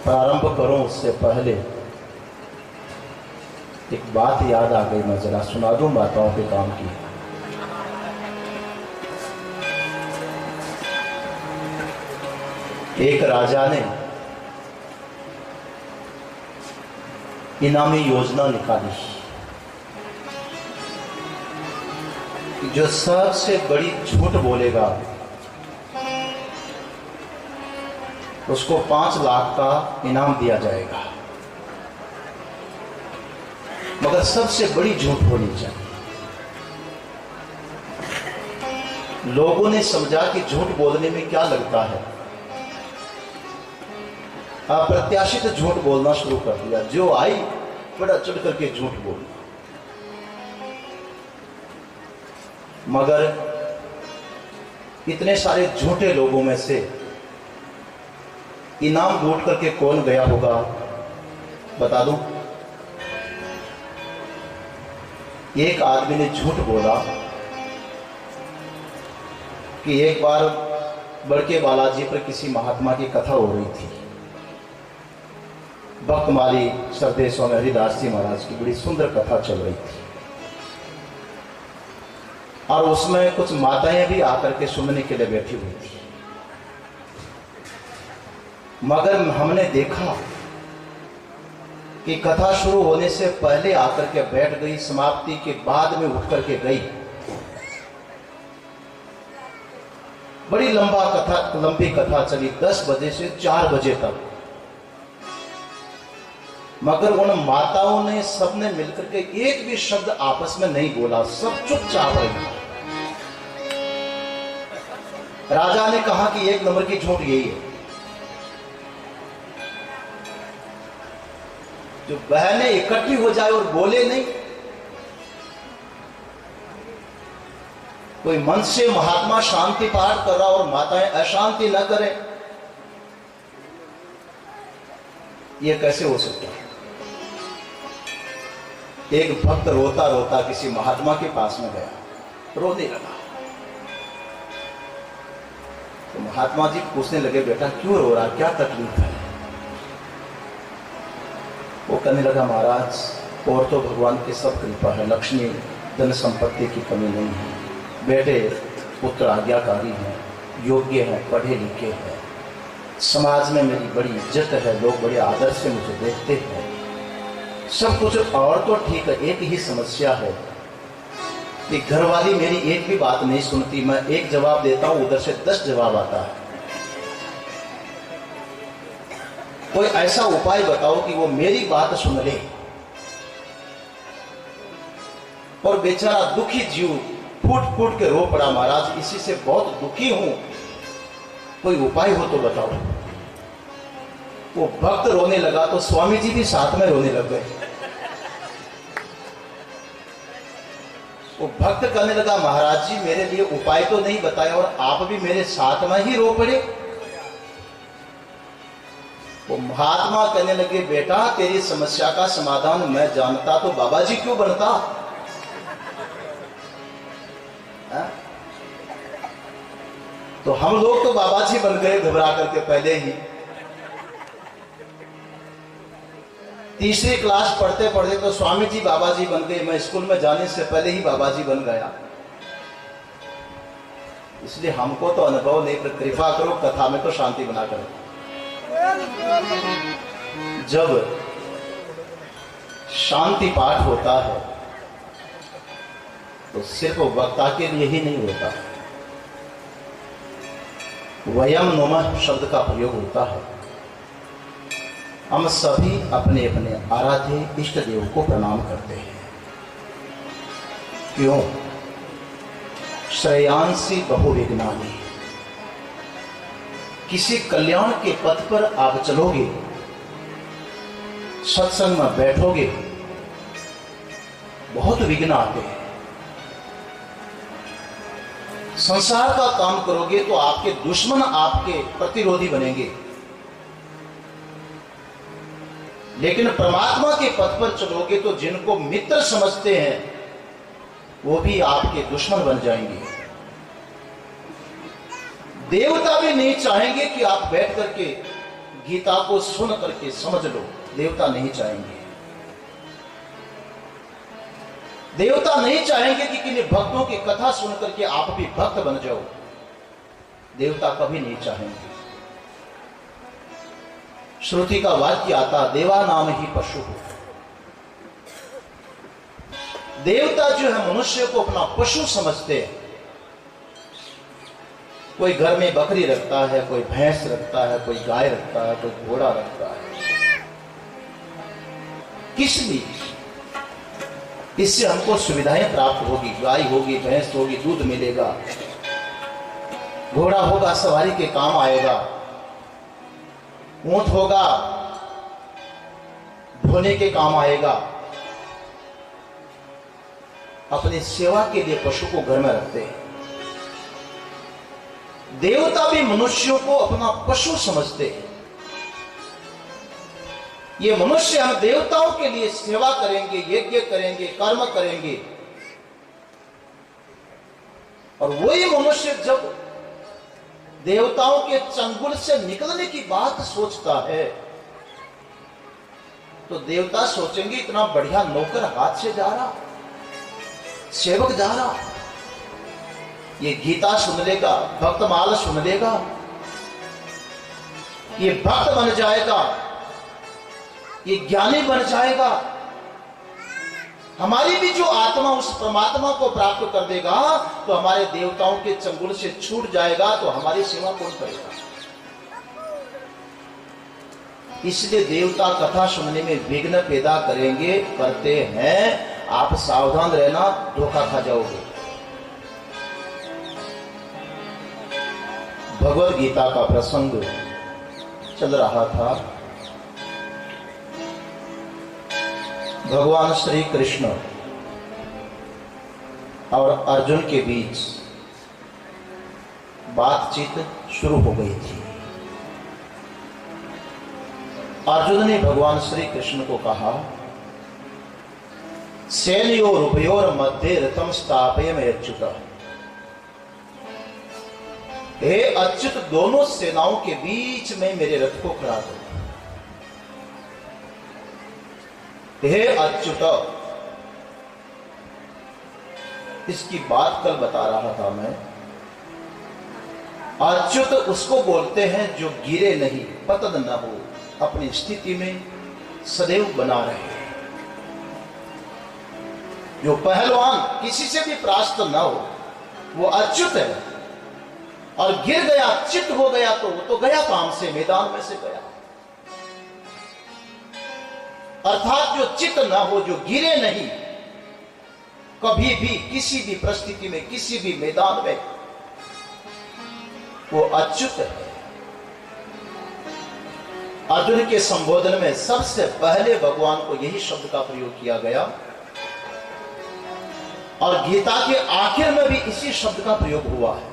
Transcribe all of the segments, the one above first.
प्रारंभ करूं उससे पहले एक बात याद आ गई, मैं जरा सुना दूं बातों के काम की। एक राजा ने इनामी योजना निकाली कि जो सबसे बड़ी झूठ बोलेगा उसको 5 लाख का इनाम दिया जाएगा, मगर सबसे बड़ी झूठ होनी चाहिए। लोगों ने समझा कि झूठ बोलने में क्या लगता है, अप्रत्याशित झूठ बोलना शुरू कर दिया। जो आई बड़ा चढ़ करके झूठ बोलना, मगर इतने सारे झूठे लोगों में से इनाम लूट करके कौन गया होगा बता दूं? एक आदमी ने झूठ बोला कि एक बार बड़के बालाजी पर किसी महात्मा की कथा हो रही थी। भक्तमाली सरदेव स्वामी हरिदास जी महाराज की बड़ी सुंदर कथा चल रही थी और उसमें कुछ माताएं भी आकर के सुनने के लिए बैठी हुई थी, मगर हमने देखा कि कथा शुरू होने से पहले आकर के बैठ गई, समाप्ति के बाद में उठ करके गई। बड़ी लंबी कथा चली 10 बजे से 4 बजे तक, मगर उन माताओं ने सबने मिलकर के एक भी शब्द आपस में नहीं बोला, सब चुपचाप रही। राजा ने कहा कि 1 नंबर की झूठ यही है, जो बहनें इकट्ठी हो जाए और बोले नहीं, कोई मन से महात्मा शांति पाठ कर रहा और माताएं अशांति न करें, यह कैसे हो सकता है? एक भक्त रोता रोता किसी महात्मा के पास में गया, रोने लगा। तो महात्मा जी पूछने लगे, बेटा क्यों रो रहा, क्या तकलीफ है? वो कहने लगा, महाराज और तो भगवान की सब कृपा है, लक्ष्मी धन संपत्ति की कमी नहीं है, बेटे पुत्र आज्ञाकारी हैं, योग्य हैं, पढ़े लिखे हैं, समाज में मेरी बड़ी इज्जत है, लोग बड़े आदर से मुझे देखते हैं, सब कुछ और तो ठीक है, एक ही समस्या है कि घरवाली मेरी एक भी बात नहीं सुनती। मैं एक जवाब देता हूं, उधर से 10 जवाब आता है। कोई ऐसा उपाय बताओ कि वो मेरी बात सुन ले। और बेचारा दुखी जीव फूट फूट के रो पड़ा, महाराज इसी से बहुत दुखी हूं, कोई उपाय हो तो बताओ। वो भक्त रोने लगा तो स्वामी जी भी साथ में रोने लग गए। वो भक्त कहने लगा, महाराज जी मेरे लिए उपाय तो नहीं बताया और आप भी मेरे साथ में ही रो पड़े। वो महात्मा कहने लगे, बेटा तेरी समस्या का समाधान मैं जानता तो बाबा जी क्यों बनता? तो हम लोग तो बाबा जी बन गए घबरा करके पहले ही। तीसरी क्लास पढ़ते पढ़ते तो स्वामी जी बाबा जी बन गए, मैं स्कूल में जाने से पहले ही बाबा जी बन गया। इसलिए हमको तो अनुभव नहीं, पर कृपा करो कथा में तो शांति बना करो। जब शांति पाठ होता है तो सिर्फ वक्ता के लिए ही नहीं होता, वयम नमः शब्द का प्रयोग होता है। हम सभी अपने अपने आराध्य इष्ट देव को प्रणाम करते हैं। क्यों? श्रेयांसी बहुविघ्नानि, किसी कल्याण के पथ पर आप चलोगे, सत्संग में बैठोगे, बहुत विघ्न आते हैं। संसार का काम करोगे तो आपके दुश्मन आपके प्रतिरोधी बनेंगे, लेकिन परमात्मा के पथ पर चलोगे तो जिनको मित्र समझते हैं वो भी आपके दुश्मन बन जाएंगे। देवता भी नहीं चाहेंगे कि आप बैठ करके गीता को सुन करके समझ लो, देवता नहीं चाहेंगे। देवता नहीं चाहेंगे कि किन्हीं भक्तों की कथा सुन करके आप भी भक्त बन जाओ। देवता कभी नहीं चाहेंगे। श्रुति का वाक्य आता, देवा नाम ही पशु हो। देवता जो है मनुष्य को अपना पशु समझते हैं। कोई घर में बकरी रखता है, कोई भैंस रखता है, कोई गाय रखता है, कोई घोड़ा रखता है। किस लिए? इससे हमको सुविधाएं प्राप्त होगी। गाय होगी, भैंस होगी, दूध मिलेगा। घोड़ा होगा, सवारी के काम आएगा। ऊंट होगा, ढोने के काम आएगा। अपनी सेवा के लिए पशु को घर में रखते हैं। देवता भी मनुष्यों को अपना पशु समझते हैं। ये मनुष्य हम देवताओं के लिए सेवा करेंगे, यज्ञ करेंगे, कर्म करेंगे, और वही मनुष्य जब देवताओं के चंगुल से निकलने की बात सोचता है तो देवता सोचेंगे इतना बढ़िया नौकर हाथ से जा रहा, सेवक जा रहा, ये गीता सुन लेगा, भक्तमाल सुन लेगा, ये भक्त बन जाएगा, ये ज्ञानी बन जाएगा, हमारी भी जो आत्मा उस परमात्मा को प्राप्त कर देगा तो हमारे देवताओं के चंगुल से छूट जाएगा, तो हमारी सेवा कौन करेगा? इसलिए देवता कथा सुनने में विघ्न पैदा करेंगे, करते हैं। आप सावधान रहना, धोखा खा जाओगे। भगवद गीता का प्रसंग चल रहा था। भगवान श्री कृष्ण और अर्जुन के बीच बातचीत शुरू हो गई थी। अर्जुन ने भगवान श्री कृष्ण को कहा, सेनयोर उभयोर मध्य रथम स्थापयम अच्युत। हे अच्युत, दोनों सेनाओं के बीच में मेरे रथ को खड़ा करो। हे अच्युत, इसकी बात कल बता रहा था मैं। अच्युत उसको बोलते हैं जो गिरे नहीं, पतन न हो, अपनी स्थिति में सदैव बना रहे, जो पहलवान किसी से भी परास्त न हो, वो अच्युत है। और गिर गया, चित हो गया तो वो तो गया काम से, मैदान में से गया। अर्थात जो चित न हो, जो गिरे नहीं, कभी भी किसी भी परिस्थिति में, किसी भी मैदान में, वो अच्युत है। अर्जुन के संबोधन में सबसे पहले भगवान को यही शब्द का प्रयोग किया गया, और गीता के आखिर में भी इसी शब्द का प्रयोग हुआ है।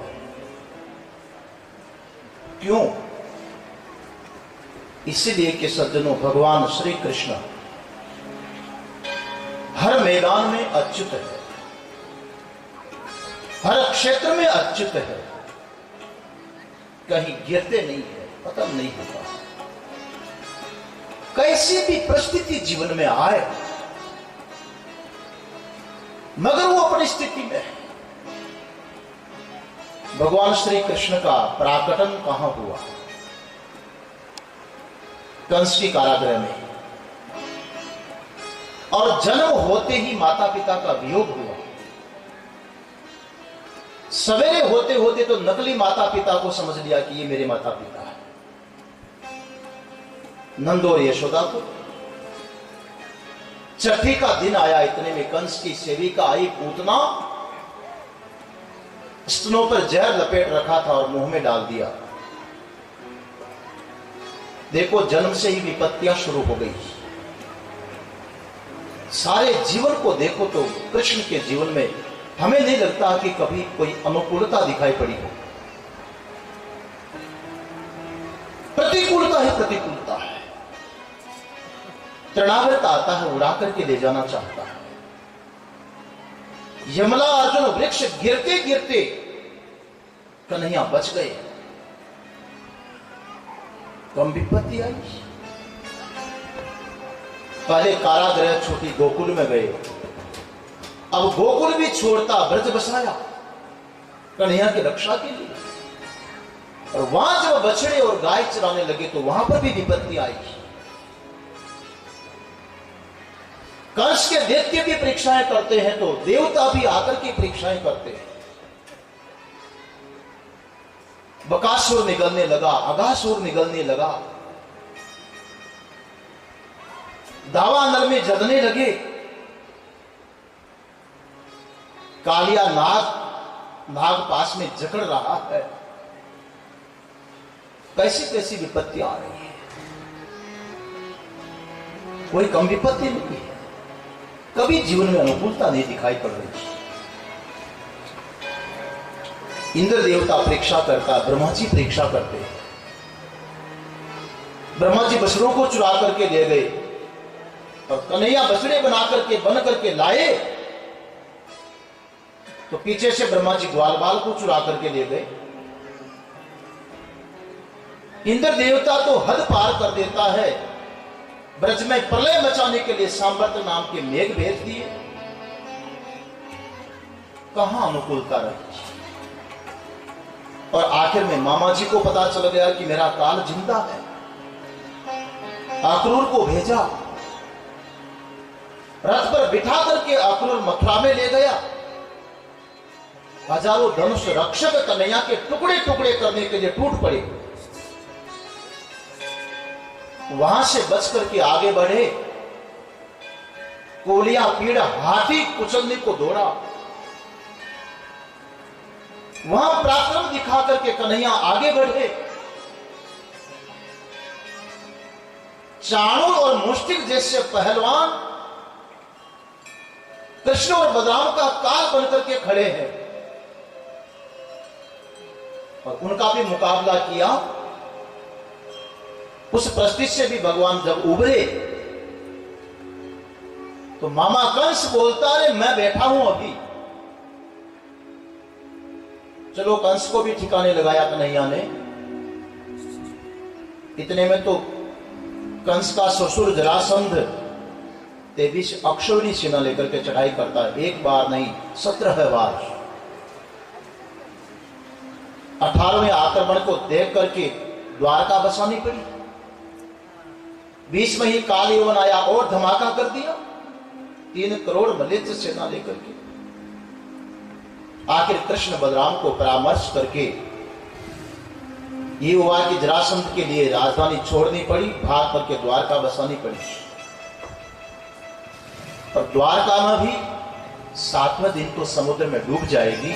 क्यों? इसलिए कि सज्जनों, भगवान श्री कृष्ण हर मैदान में अच्युत है, हर क्षेत्र में अच्युत है, कहीं गिरते नहीं है, पतन नहीं होता। कैसी भी परिस्थिति जीवन में आए, मगर वो अपनी स्थिति में है। भगवान श्री कृष्ण का प्राकटन कहां हुआ? कंस की कारागृह में। और जन्म होते ही माता पिता का वियोग हुआ। सवेरे होते होते तो नकली माता पिता को समझ लिया कि ये मेरे माता पिता है, नंद और यशोदा को। छठी का दिन आया, इतने में कंस की सेविका आई पूतना, स्तनों पर जहर लपेट रखा था और मुंह में डाल दिया। देखो, जन्म से ही विपत्तियां शुरू हो गई। सारे जीवन को देखो तो कृष्ण के जीवन में हमें नहीं लगता कि कभी कोई अनुकूलता दिखाई पड़ी हो। प्रतिकूलता ही प्रतिकूलता है। तृणावृत आता है, उड़ा करके ले जाना चाहता है। यमला अर्जुन वृक्ष गिरते गिरते कन्हैया बच गए। कम विपत्ति आई। पहले कारागृह छोटी गोकुल में गए, अब गोकुल भी छोड़ता ब्रज बसाया कन्हैया की रक्षा के लिए। और वहां जब बछड़े और गाय चराने लगे तो वहां पर भी विपत्ति आई। कंस के दैत्य भी परीक्षाएं करते हैं तो देवता भी आकर की परीक्षाएं करते हैं। बकासुर निगलने लगा, अगासुर निगलने लगा, दावा नल में जदने लगे, कालिया नाग पास में जकड़ रहा है। कैसी कैसी विपत्ति आ रही है, कोई कम विपत्ति नहीं है। कभी जीवन में अनुकूलता नहीं दिखाई पड़ रही। इंद्र देवता परीक्षा करता, ब्रह्मा जी परीक्षा करते। ब्रह्मा जी बछड़ों को चुरा करके ले गए और कन्हैया बछड़े बन करके लाए तो पीछे से ब्रह्मा जी ग्वाल बाल को चुरा करके ले गए। इंद्र देवता तो हद पार कर देता है, ब्रज में प्रलय मचाने के लिए सांबर्त नाम के मेघ भेज दिए। कहां अनुकूलता रही। और आखिर में मामा जी को पता चल गया कि मेरा काल जिंदा है। अक्रूर को भेजा, रथ पर बिठा करके अक्रूर मथुरा में ले गया। हजारों धनुष रक्षक कन्हैया के टुकड़े टुकड़े करने के लिए टूट पड़े। वहां से बच करके आगे बढ़े, कोलिया पीड़ हाथी कुचलने को दौड़ा। वहां पराक्रम दिखा करके कन्हैया आगे बढ़े। चाणूर और मुष्टिक जैसे पहलवान कृष्ण और बलराम का काल बनकर के खड़े हैं और उनका भी मुकाबला किया। उस परिस्थिति से भी भगवान जब उभरे तो मामा कंस बोलता है मैं बैठा हूं अभी। चलो कंस को भी ठिकाने लगाया कन्हैया ने। इतने में तो कंस का ससुर जरासंध 23 अक्षौहिणी सेना लेकर के चढ़ाई करता है। एक बार नहीं 17 बार। 18वें आक्रमण को देख करके द्वारका बसानी पड़ी। 20 में ही काल यवन आया और धमाका कर दिया। 3 करोड़ मल्लित्र सेना लेकर के आखिर कृष्ण बलराम को परामर्श करके ये हुआ कि जरासंध के लिए राजधानी छोड़नी पड़ी, भाग करके द्वारका बसानी पड़ी। और द्वारका में भी 7वें दिन तो समुद्र में डूब जाएगी।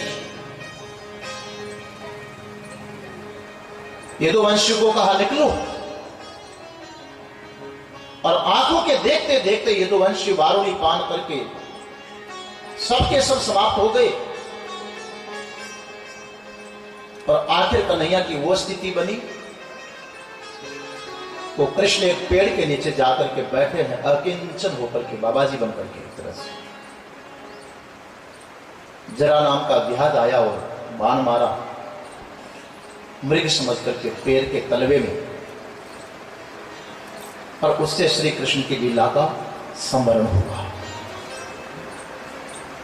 यदुवंशी को कहा निकलो, और आंखों के देखते देखते यदुवंशी वारुणी पान करके सबके सब समाप्त हो गए। और आखिर कन्हैया की वो स्थिति बनी, वो कृष्ण एक पेड़ के नीचे जाकर के बैठे हैं अकिंचन होकर के, बाबा जी बनकर के। एक तरह से जरा नाम का विहाद आया और बाण मारा, मृग समझ करके पेड़ के तलवे में, और उससे श्री कृष्ण की लीला का संवरण हुआ।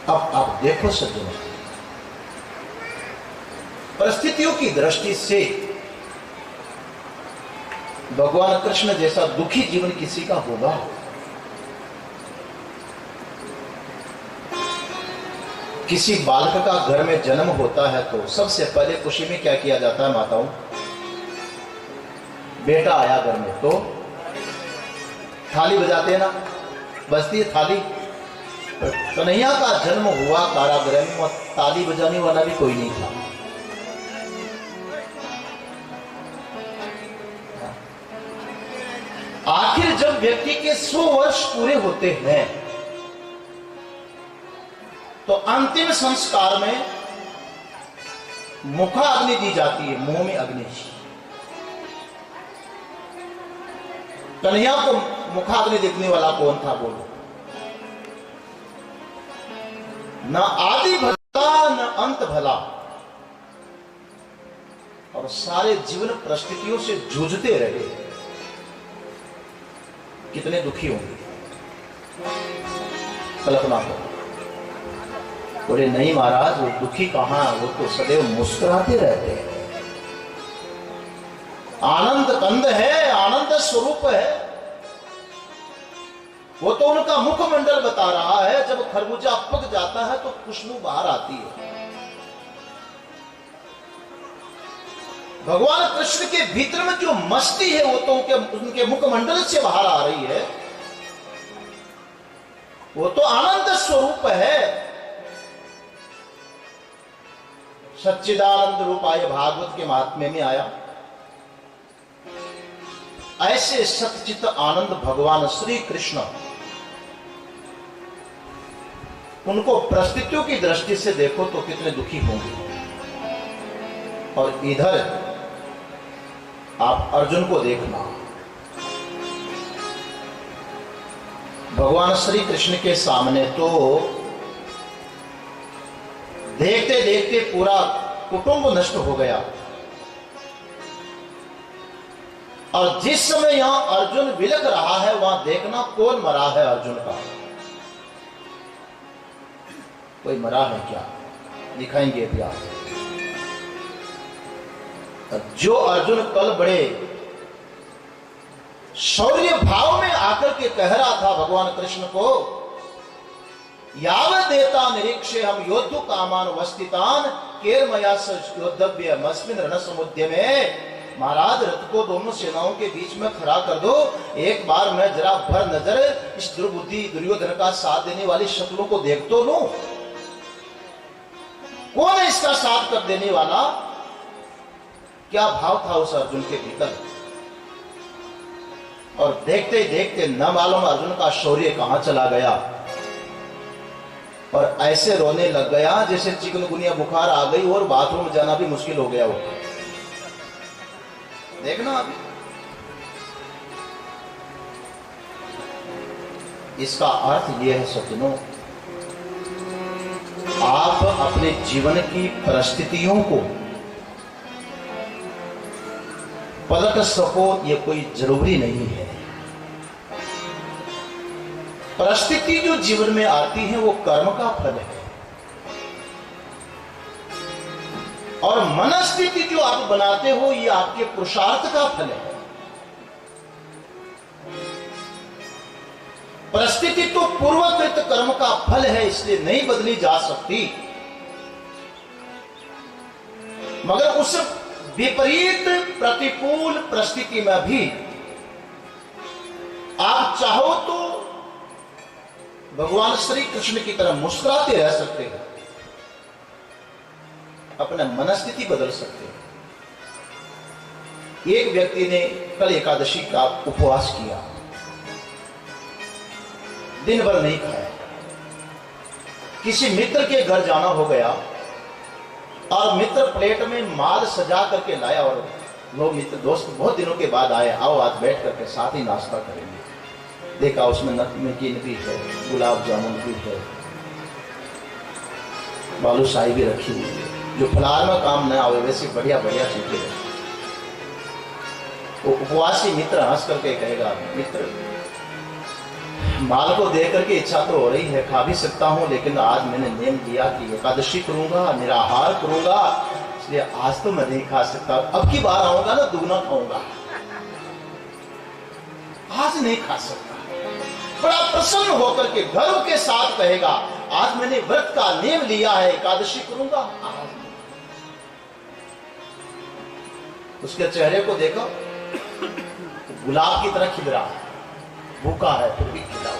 अब आप देखो सज्जनों, परिस्थितियों की दृष्टि से भगवान कृष्ण जैसा दुखी जीवन किसी का होगा? किसी बालक का घर में जन्म होता है तो सबसे पहले खुशी में क्या किया जाता है माताओं? बेटा आया घर में तो थाली बजाते हैं ना, बजती है थाली। कन्हैया का जन्म हुआ कारागृह में और ताली बजाने वाला भी कोई नहीं था। आखिर जब व्यक्ति के 100 वर्ष पूरे होते हैं तो अंतिम संस्कार में मुखाग्नि दी जाती है, मुंह में अग्नि। कन्हैया को मुखाग्नि देखने वाला कौन था बोलो? न आदि भला न अंत भला, और सारे जीवन परिस्थितियों से जूझते रहे। कितने दुखी होंगे, कल्पना करो। बोले नहीं महाराज, वो दुखी कहां, वो तो सदैव मुस्कुराते रहते हैं, आनंद कंद है, आनंद स्वरूप है। वो तो उनका मुखमंडल बता रहा है, जब खरबूजा पक जाता है तो खुशबू बाहर आती है। भगवान कृष्ण के भीतर में जो मस्ती है वो तो उनके मुखमंडल से बाहर आ रही है। वो तो आनंद स्वरूप है। सच्चिदानंद रूपाय भागवत के महात्म्य में आया, ऐसे सच्चित आनंद भगवान श्री कृष्ण, उनको परिस्थितियों की दृष्टि से देखो तो कितने दुखी होंगे। और इधर आप अर्जुन को देखना, भगवान श्री कृष्ण के सामने तो देखते देखते पूरा कुटुंब नष्ट हो गया। और जिस समय यहां अर्जुन विलख रहा है, वहां देखना कौन मरा है अर्जुन का। कोई मरा है क्या, दिखाएंगे इतिहास। जो अर्जुन कल बड़े शौर्य भाव में आकर के कह रहा था भगवान कृष्ण को, यावत् देता निरीक्षे हम योद्धु कामान वस्थितान केरमया योद्धव्य मस्मिन रणसमुद्य में। महाराज, रथ को दोनों सेनाओं के बीच में खड़ा कर दो, एक बार मैं जरा भर नजर इस दुर्बुद्धि दुर्योधन का साथ देने वाली शक्लों को देख तो लूं। कौन है इसका साथ कर देने वाला? क्या भाव था उस अर्जुन के भीतर। और देखते देखते न मालूम अर्जुन का शौर्य कहां चला गया, और ऐसे रोने लग गया जैसे चिकनगुनिया बुखार आ गई और बाथरूम जाना भी मुश्किल हो गया हो। देखना अभी इसका अर्थ यह है सज्जनों, आप अपने जीवन की परिस्थितियों को पलट सको ये कोई जरूरी नहीं है। परिस्थिति जो जीवन में आती है वो कर्म का फल है, और मनस्थिति जो आप बनाते हो ये आपके पुरुषार्थ का फल है। परिस्थिति तो पूर्वकृत कर्म का फल है, इसलिए नहीं बदली जा सकती। मगर उस विपरीत प्रतिकूल परिस्थिति में भी आप चाहो तो भगवान श्री कृष्ण की तरह मुस्कुराते रह सकते हैं, अपना मनस्थिति बदल सकते हैं। एक व्यक्ति ने कल एकादशी का उपवास किया, दिन भर नहीं खाया। किसी मित्र के घर जाना हो गया और मित्र प्लेट में माल सजा करके लाया, और वो मित्र दोस्त बहुत दिनों के बाद आए, आओ आज बैठ करके साथ ही नाश्ता करेंगे। देखा उसमें नमकीन भी है, गुलाब जामुन भी है, बालूशाही भी रखी हुई है, जो फलाहार में काम न आवे वैसे बढ़िया बढ़िया चीजें है। वो उपवासी मित्र हंस करके कहेगा, मित्र माल को देख करके इच्छा तो हो रही है, खा भी सकता हूं, लेकिन आज मैंने नियम किया कि एकादशी करूंगा, निराहार करूंगा, इसलिए आज तो मैं नहीं खा सकता। अब की बार आऊंगा ना दुगना खाऊंगा, आज नहीं खा सकता। बड़ा प्रसन्न होकर के गर्व के साथ कहेगा, आज मैंने व्रत का नियम लिया है, एकादशी करूंगा आज। उसके चेहरे को देखो, गुलाब की तरह खिल रहा है, भूखा है फिर भी खिला हुआ।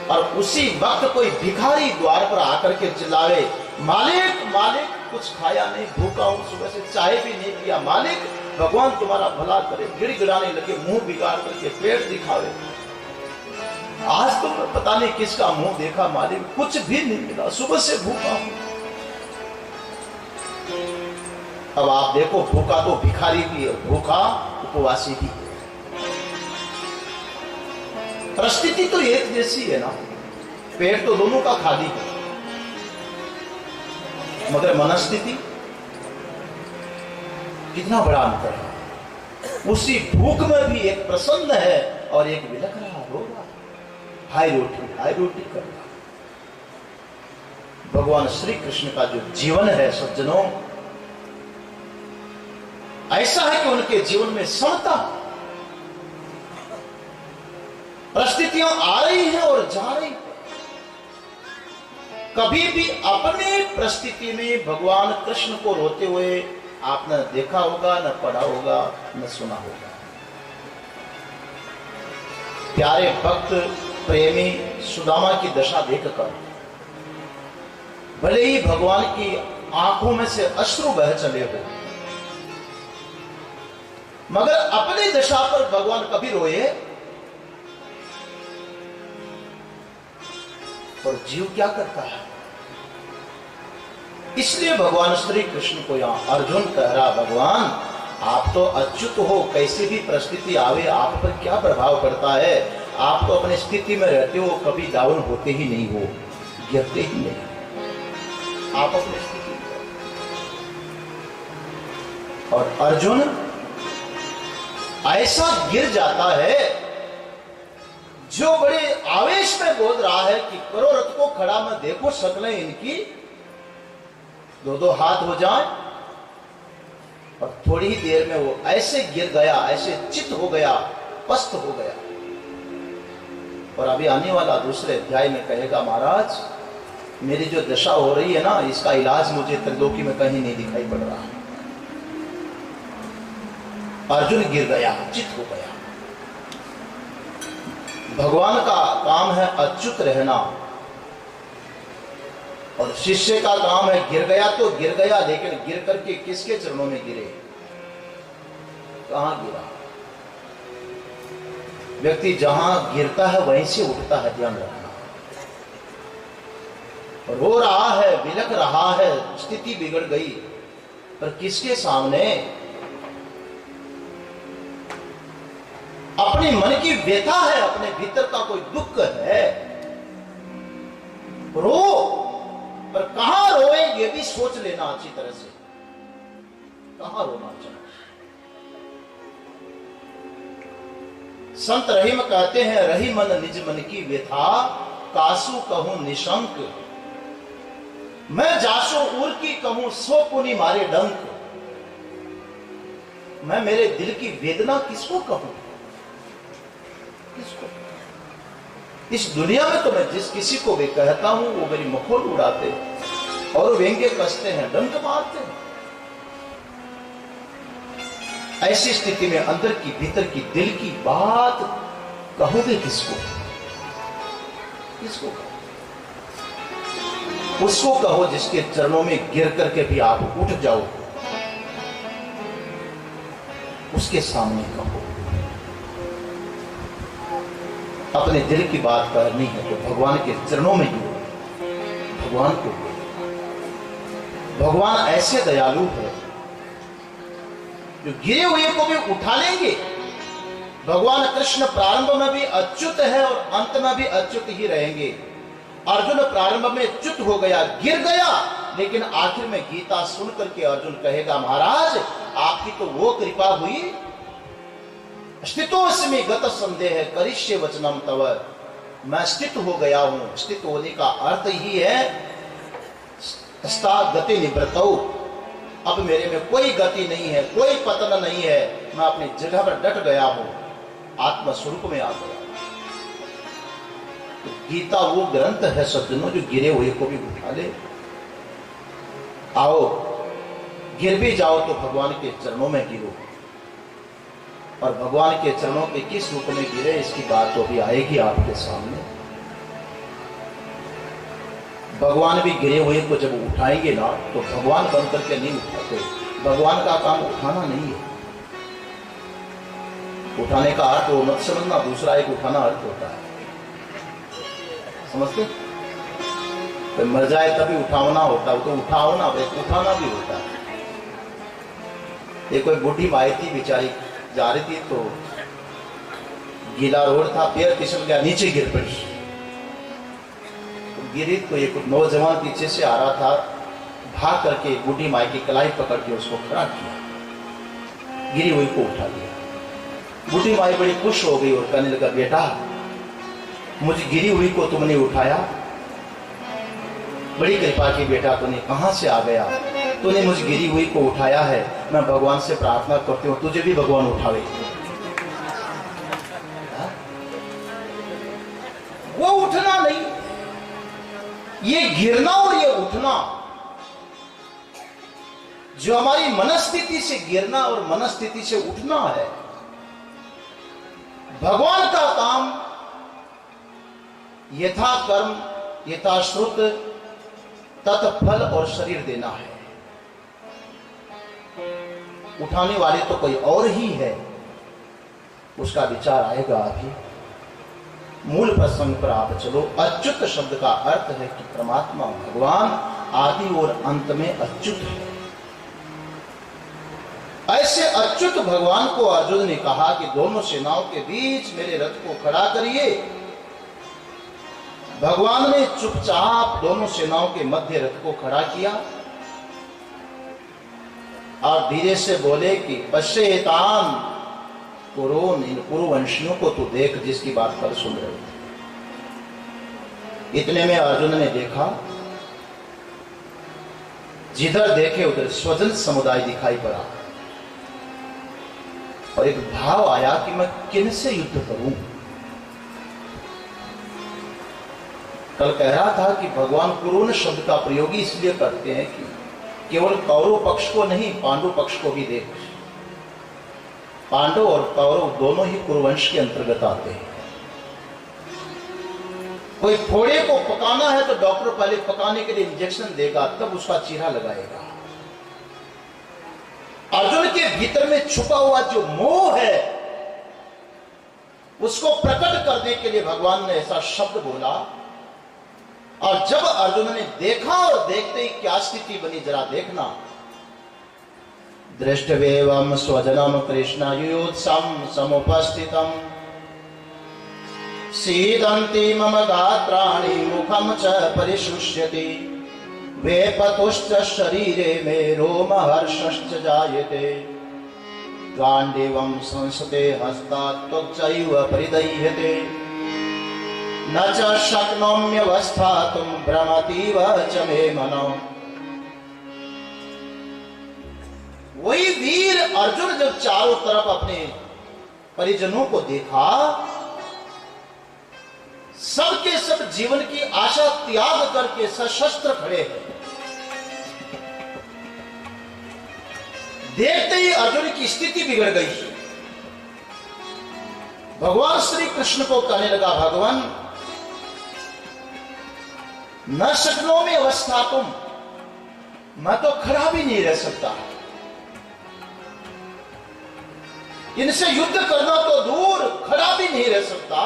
और उसी वक्त कोई भिखारी द्वार पर आकर के चिल्लावे, मालिक मालिक कुछ खाया नहीं, भूखा हूं, सुबह से चाय भी नहीं पिया, मालिक भगवान तुम्हारा भला करे। गिड़गिड़ाने लगे, मुंह बिगाड़ करके पेट दिखावे। आज तो मैं पता नहीं किसका मुंह देखा मालिक, कुछ भी नहीं मिला, सुबह से भूखा हूं। अब आप देखो, भूखा तो भिखारी भी है, भूखा उपवासी भी है। परिस्थिति तो एक जैसी है ना, पेट तो दोनों का खाली है, मगर मनस्थिति कितना बड़ा अंतर है। उसी भूख में भी एक प्रसन्न है और एक विलख रहा, रो रहा, हाय रोटी कर रहा। भगवान श्री कृष्ण का जो जीवन है सज्जनों, ऐसा है कि उनके जीवन में समता, परिस्थितियां आ रही हैं और जा रही हैं। कभी भी अपने परिस्थिति में भगवान कृष्ण को रोते हुए आपने देखा होगा, न पढ़ा होगा, न सुना होगा। प्यारे भक्त प्रेमी सुदामा की दशा देखकर भले ही भगवान की आंखों में से अश्रु बह चले हो, मगर अपनी दशा पर भगवान कभी रोए? और जीव क्या करता है? इसलिए भगवान श्री कृष्ण को यहां अर्जुन कह रहा, भगवान आप तो अच्युत हो, कैसी भी परिस्थिति आवे आप पर क्या प्रभाव पड़ता है? आप तो अपनी स्थिति में रहते हो, कभी डाउन होते ही नहीं हो, गिरते ही नहीं, आप अपनी स्थिति में। और अर्जुन ऐसा गिर जाता है जो बड़े आवेश में बोल रहा है कि करो रथ को खड़ा, मैं देखो शक्लें इनकी दो हाथ हो जाए। और थोड़ी ही देर में वो ऐसे गिर गया, ऐसे चित हो गया, पस्त हो गया। और अभी आने वाला दूसरे अध्याय में कहेगा, महाराज मेरी जो दशा हो रही है ना, इसका इलाज मुझे त्रिलोकी में कहीं नहीं दिखाई पड़ रहा। अर्जुन गिर गया, चित हो गया। भगवान का काम है अच्युत रहना और शिष्य का काम है गिर गया तो गिर गया, लेकिन गिर करके किसके चरणों में गिरे, कहां गिरा? व्यक्ति जहां गिरता है वहीं से उठता है, ध्यान रखना। रो रहा है, बिलख रहा है, स्थिति बिगड़ गई, पर किसके सामने? अपने मन की व्यथा है, अपने भीतर का कोई दुख है, रो, पर कहां रोए ये भी सोच लेना अच्छी तरह से, कहां रोना चाहिए। संत रहीम कहते हैं, रही मन निज मन की व्यथा, कासु कहूं निशंक, मैं जासो उर की कहूं सो पुनि मारे डंक। मैं मेरे दिल की वेदना किसको कहूं, किसको? इस दुनिया में तो मैं जिस किसी को भी कहता हूं वो मेरी मखौल उड़ाते और व्यंग्य कसते हैं, डंक मारते हैं। ऐसी स्थिति में अंदर की भीतर की दिल की बात कहोगे किसको? किसको कहो? उसको कहो जिसके चरणों में गिर करके भी आप उठ जाओ, उसके सामने कहो। अपने दिल की बात करनी है तो भगवान के चरणों में गिरो, भगवान को। भगवान ऐसे दयालु है जो गिरे हुए को भी उठा लेंगे। भगवान कृष्ण प्रारंभ में भी अच्युत है और अंत में भी अच्युत ही रहेंगे। अर्जुन प्रारंभ में च्युत हो गया, गिर गया, लेकिन आखिर में गीता सुन करके अर्जुन कहेगा, महाराज आपकी तो वो कृपा हुई, स्थितोस्मि गत संदेह करिष्ये वचनम तव, मैं स्थित हो गया हूं। स्थित होने का अर्थ ही है स्था गति निवृतौ, अब मेरे में कोई गति नहीं है, कोई पतन नहीं है, मैं अपनी जगह पर डट गया हूं, आत्म स्वरूप में आ गया। तो गीता वो ग्रंथ है सज्जनों जो गिरे हुए को भी उठा ले। आओ, गिर भी जाओ तो भगवान के चरणों में गिरो, और भगवान के चरणों के किस रूप में गिरे इसकी बात तो अभी आएगी आपके सामने। भगवान भी गिरे हुए को जब उठाएंगे ना तो भगवान बन करके नहीं उठाते। भगवान का काम उठाना नहीं है। उठाने का अर्थ वो मत समझना, दूसरा एक उठाना अर्थ होता है, समझते? तो मर जाए तभी उठाना होता है, तो उठाओ ना, उठाना भी होता है। ये कोई बूढ़ी माई थी, बेचारी जा रही थी तो गीला रोड था, पैर फिसल गया, नीचे गिर पड़ी। तो गिरी तो एक नौजवान पीछे से आ रहा था, भाग करके बूढ़ी माई की कलाई पकड़ के उसको खड़ा किया, गिरी हुई को उठा लिया। बूढ़ी माई बड़ी खुश हो गई और कहने लगा, बेटा मुझ गिरी हुई को तुमने उठाया, बड़ी कृपा की बेटा, तूने कहां से आ गया, तूने मुझ गिरी हुई को उठाया है। मैं भगवान से प्रार्थना करती हूँ तुझे भी भगवान उठावे। वो उठना नहीं, ये गिरना और ये उठना, जो हमारी मनस्थिति से गिरना और मनस्थिति से उठना है, भगवान का काम यथा कर्म यथा श्रुत तत्फल और शरीर देना है। उठाने वाले तो कोई और ही है, उसका विचार आएगा अभी। मूल प्रसंग पर आप चलो। अच्युत शब्द का अर्थ है कि परमात्मा भगवान आदि और अंत में अच्युत है। ऐसे अच्युत भगवान को अर्जुन ने कहा कि दोनों सेनाओं के बीच मेरे रथ को खड़ा करिए। भगवान ने चुपचाप दोनों सेनाओं के मध्य रथ को खड़ा किया और धीरे से बोले कि पश्येतान कुरुन, इन कुरुवंशियों को तू देख जिसकी बात कल सुन रहे थे। इतने में अर्जुन ने देखा, जिधर देखे उधर स्वजन समुदाय दिखाई पड़ा और एक भाव आया कि मैं किनसे युद्ध करूं। कल कह रहा था कि भगवान कुरुन शब्द का प्रयोग इसलिए करते हैं कि केवल कौरव पक्ष को नहीं, पांडु पक्ष को भी देख। पांडव और कौरव दोनों ही कुरुवंश के अंतर्गत आते हैं। कोई फोड़े को पकाना है तो डॉक्टर पहले पकाने के लिए इंजेक्शन देगा, तब उसका चीरा लगाएगा। अर्जुन के भीतर में छुपा हुआ जो मोह है, उसको प्रकट करने के लिए भगवान ने ऐसा शब्द बोला। और जब अर्जुन ने देखा और देखते ही क्या स्थिति बनी जरा देखना। दृष्टवेवं स्वजनम कृष्ण युयोत्सं समुपस्थितम् सीदन्ति मम गात्राणि मुखं च परिशुष्यति वेपतुश्च शरीरे मे रोमहर्षश्च जायते गाण्डीवं संसते हस्तात् त्वक्चैव परिदह्यते न च शक्नोम्यवस्थातुं भ्रमतीव च मे मनः। वही वीर अर्जुन जब चारों तरफ अपने परिजनों को देखा, सबके सब जीवन की आशा त्याग करके सशस्त्र खड़े हैं। देखते ही अर्जुन की स्थिति बिगड़ गई। भगवान श्री कृष्ण को कहने लगा, भगवान न शक्नों में अवस्था तुम, मैं तो खड़ा भी नहीं रह सकता, इनसे युद्ध करना तो दूर, खड़ा भी नहीं रह सकता।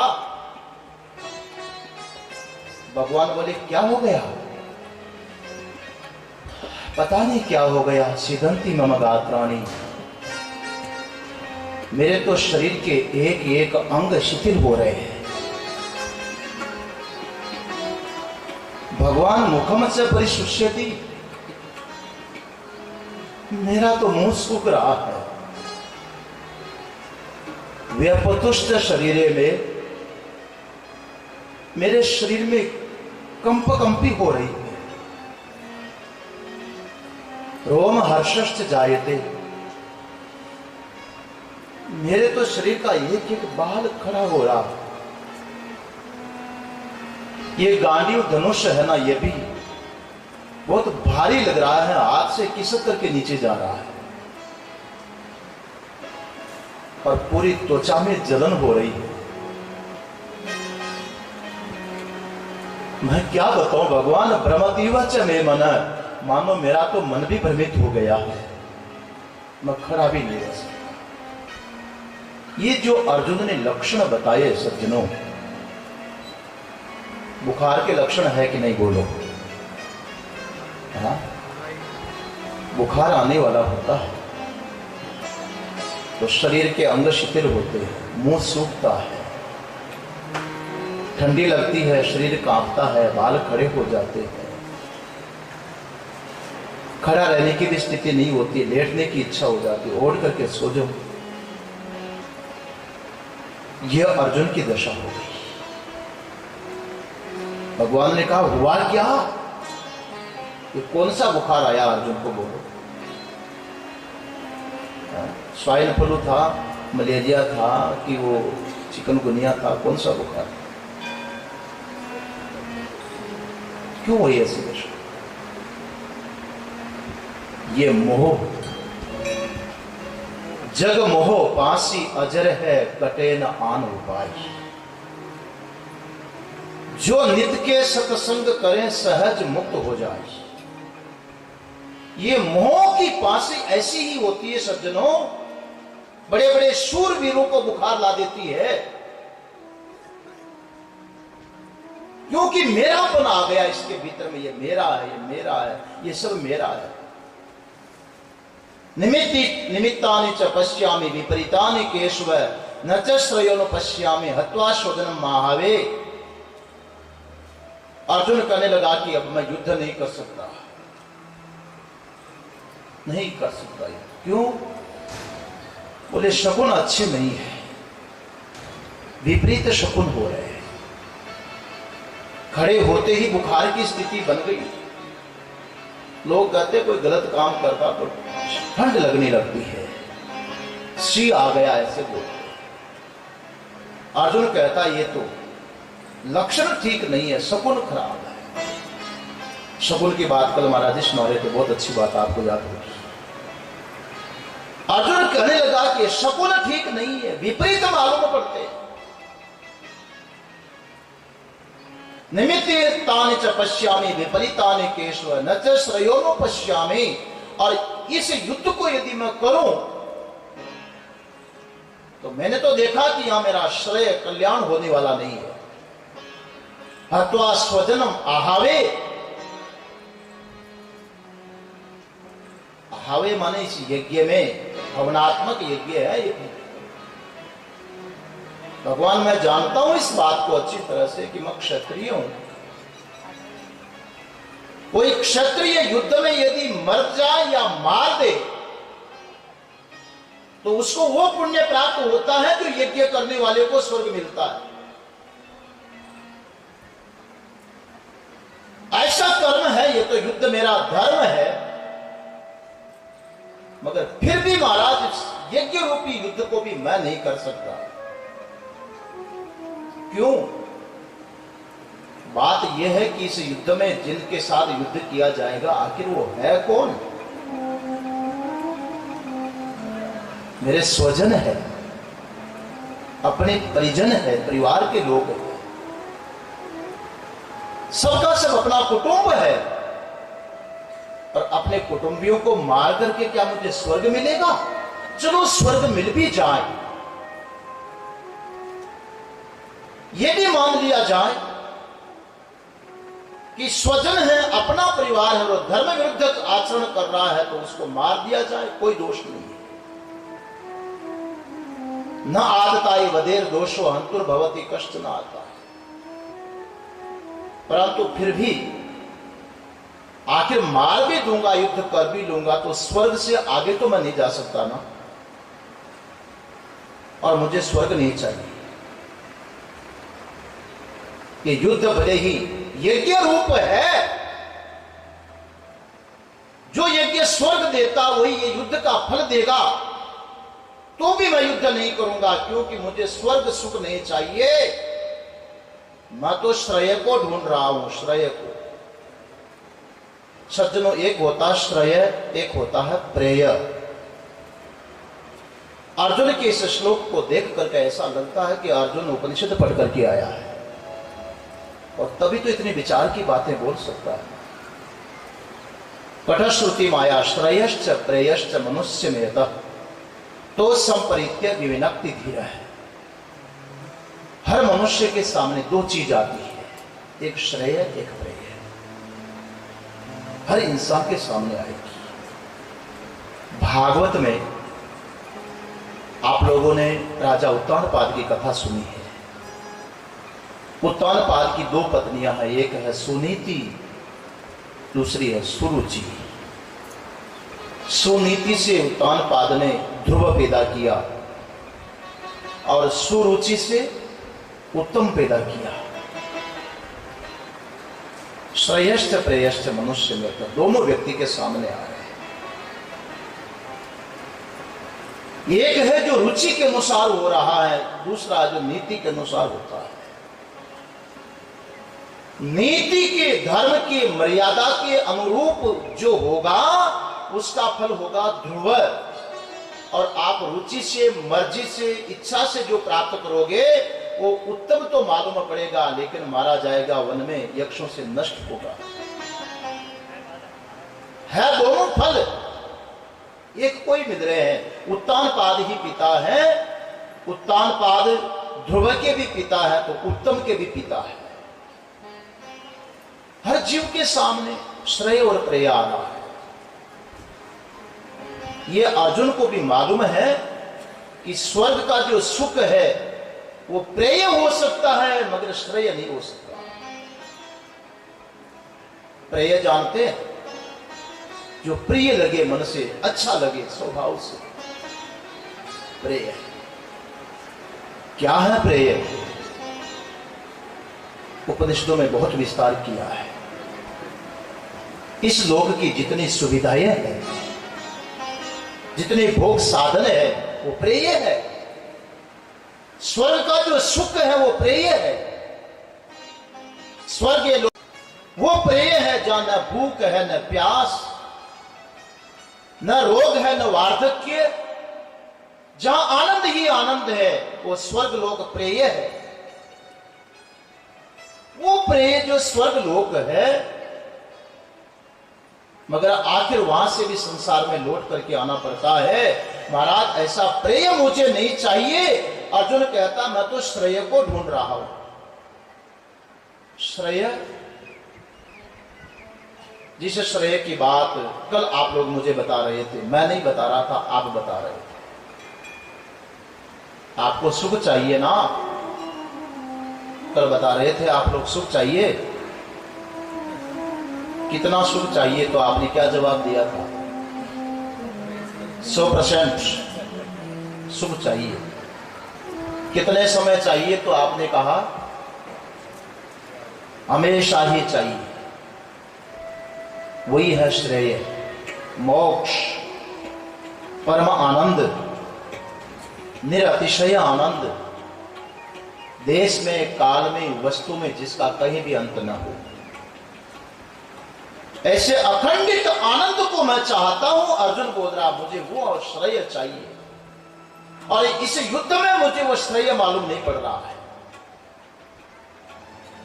भगवान बोले, क्या हो गया? पता नहीं क्या हो गया। सीदंती मम गात्राणि, मेरे तो शरीर के एक एक अंग शिथिल हो रहे हैं। भगवान मुखम से परिशुष्यति, मेरा तो मुंह सूख रहा है। व्यपतुष्ट शरीरे में, मेरे शरीर में कंपकंपी हो रही है। रोम हर्षश्च जायते, मेरे तो शरीर का एक एक बाल खड़ा हो रहा। ये गांडीव धनुष है ना, ये भी बहुत भारी लग रहा है, हाथ से खिसक करके नीचे जा रहा है और पूरी त्वचा में जलन हो रही है। मैं क्या बताऊं भगवान, भ्रमतीव च मे मनः, मानो मेरा तो मन भी भ्रमित हो गया है, मैं खड़ा भी नहीं रह सकता। ये जो अर्जुन ने लक्षण बताए सज्जनों, बुखार के लक्षण है कि नहीं बोलो? हाँ, बुखार आने वाला होता है तो शरीर के अंग शिथिल होते हैं, मुंह सूखता है, ठंडी लगती है, शरीर कांपता है, बाल खड़े हो जाते हैं, खड़ा रहने की भी स्थिति नहीं होती, लेटने की इच्छा हो जाती है, ओढ़ करके सो जाओ। यह अर्जुन की दशा हो गई। भगवान ने कहा हुआ क्या, ये कौन सा बुखार आया अर्जुन को, बोलो। स्वाइन फ्लू था, मलेरिया था कि वो चिकनगुनिया था, कौन सा बुखार, क्यों हुई ऐसी दशा? ये मोह, जग मोह पासी अजर है, कटे न आन उपाय। जो नित्य के सत्संग करें सहज मुक्त हो जाए। ये मोह की पासी ऐसी ही होती है सज्जनों, बड़े बड़े शूरवीरों को बुखार ला देती है, क्योंकि मेरापन आ गया इसके भीतर में। ये मेरा है, ये मेरा है, ये सब मेरा है। निमित्तानि च पश्यामि विपरीतानि केशव, न च श्रेयोन पश्यामि हत्वा स्वजनम महावे। अर्जुन कहने लगा कि अब मैं युद्ध नहीं कर सकता, नहीं कर सकता। क्यों? बोले शकुन अच्छे नहीं है, विपरीत शकुन हो रहे हैं। खड़े होते ही बुखार की स्थिति बन गई। लोग कहते कोई गलत काम करता तो ठंड लगने लगती है, सी आ गया, ऐसे बोल। अर्जुन कहता ये तो लक्षण ठीक नहीं है, शकुन खराब है। शकुन की बात कल महाराज सुनारे तो बहुत अच्छी बात आपको याद होगी। अर्जुन कहने लगा कि शकुन ठीक नहीं है, विपरीत मालूम पड़ते हैं। निमित्तानि च पश्यामि विपरीतानि केशव, न च श्रेयोनो पश्यामि। और इस युद्ध को यदि मैं करूं तो मैंने तो देखा कि यहां मेरा श्रेय कल्याण होने वाला नहीं है। हत्वा स्वजनम आहावे, आहावे माने इस यज्ञ में भावनात्मक यज्ञ है ये। भगवान मैं जानता हूं इस बात को अच्छी तरह से कि मैं क्षत्रिय हूं। कोई क्षत्रिय युद्ध में यदि मर जाए या मार दे तो उसको वो पुण्य प्राप्त होता है जो यज्ञ करने वाले को स्वर्ग मिलता है। ऐसा कर्म है, ये तो युद्ध मेरा धर्म है। मगर फिर भी महाराज यज्ञ रूपी युद्ध को भी मैं नहीं कर सकता। क्यों? बात यह है कि इस युद्ध में जिनके साथ युद्ध किया जाएगा आखिर वो है कौन? मेरे स्वजन है, अपने परिजन है, परिवार के लोग हैं, सबका सब अपना कुटुंब है। और अपने कुटुंबियों को मार करके क्या मुझे स्वर्ग मिलेगा? चलो स्वर्ग मिल भी जाए, यह भी मान लिया जाए कि स्वजन है, अपना परिवार है और धर्म विरुद्ध आचरण कर रहा है तो उसको मार दिया जाए, कोई दोष नहीं है। न आदताई वदेर दोषो हंतुर भवती कष्ट न आता है। परंतु फिर भी आखिर मार भी दूंगा, युद्ध कर भी लूंगा तो स्वर्ग से आगे तो मैं नहीं जा सकता ना, और मुझे स्वर्ग नहीं चाहिए। कि युद्ध भले ही यज्ञ रूप है, जो यज्ञ स्वर्ग देता वही ये युद्ध का फल देगा, तो भी मैं युद्ध नहीं करूंगा, क्योंकि मुझे स्वर्ग सुख नहीं चाहिए। मैं तो श्रेय को ढूंढ रहा हूं, श्रेय को। सज्जनों, एक होता श्रेय, एक होता है प्रेय। अर्जुन के इस श्लोक को देख करके ऐसा लगता है कि अर्जुन उपनिषद पढ़ करके आया है और तभी तो इतनी विचार की बातें बोल सकता है। पठश्रुति माया श्रेयश्च प्रेयश्च मनुष्य में तो संपरित्य विविनक्ति धीर है। हर मनुष्य के सामने दो चीज आती है, एक श्रेय एक प्रेय। हर इंसान के सामने आएगी। भागवत में आप लोगों ने राजा उत्तानपाद की कथा सुनी है। उत्तानपाद की दो पत्नियां हैं, एक है सुनीति, दूसरी है सुरुचि। सुनीति से उत्तानपाद ने ध्रुव पैदा किया और सुरुचि से उत्तम पैदा किया। श्रेयश्च प्रेयश्च मनुष्य में दोनों व्यक्ति के सामने आ रहे हैं। एक है जो रुचि के अनुसार हो रहा है, दूसरा जो नीति के अनुसार होता है। नीति के, धर्म के, मर्यादा के अनुरूप जो होगा उसका फल होगा ध्रुव। और आप रुचि से, मर्जी से, इच्छा से जो प्राप्त करोगे वो उत्तम तो मालूम पड़ेगा, लेकिन मारा जाएगा वन में, यक्षों से नष्ट होगा। है दोनों फल एक कोई मिल रहे हैं। उत्तानपाद ही पिता है, उत्तानपाद ध्रुव के भी पिता है तो उत्तम के भी पिता है। हर जीव के सामने श्रेय और प्रेय आ रहा है। यह अर्जुन को भी मालूम है कि स्वर्ग का जो सुख है वो प्रेय हो सकता है मगर श्रेय नहीं हो सकता। प्रेय जानते हैं, जो प्रिय लगे, मन से अच्छा लगे, स्वभाव से प्रेय। क्या है प्रेय? उपनिषदों में बहुत विस्तार किया है। इस लोक की जितनी सुविधाएं हैं, जितने भोग साधन है, वो प्रेय है। स्वर्ग का जो सुख है वो प्रेय है। स्वर्गीय लोक वो प्रेय है जहां न भूख है, न प्यास, न रोग है, न वार्धक्य, जहां आनंद ही आनंद है, वो स्वर्ग लोक प्रेय है। वो प्रेय जो स्वर्ग लोक है, मगर आखिर वहां से भी संसार में लौट करके आना पड़ता है। महाराज ऐसा प्रेय मुझे नहीं चाहिए। अर्जुन कहता मैं तो श्रेय को ढूंढ रहा हूं। श्रेय, जिस श्रेय की बात कल आप लोग मुझे बता रहे थे, मैं नहीं बता रहा था, आप बता रहे थे। आपको सुख चाहिए ना, कल बता रहे थे आप लोग सुख चाहिए। कितना सुख चाहिए? तो आपने क्या जवाब दिया था? 100% सुख चाहिए। कितने समय चाहिए? तो आपने कहा हमेशा ही चाहिए। वही है श्रेय, मोक्ष, परम आनंद, निरतिशय आनंद, देश में, काल में, वस्तु में जिसका कहीं भी अंत न हो। ऐसे अखंडित आनंद को मैं चाहता हूं। अर्जुन बोल रहा मुझे वो श्रेय चाहिए, और इस युद्ध में मुझे वो श्रेय मालूम नहीं पड़ रहा है।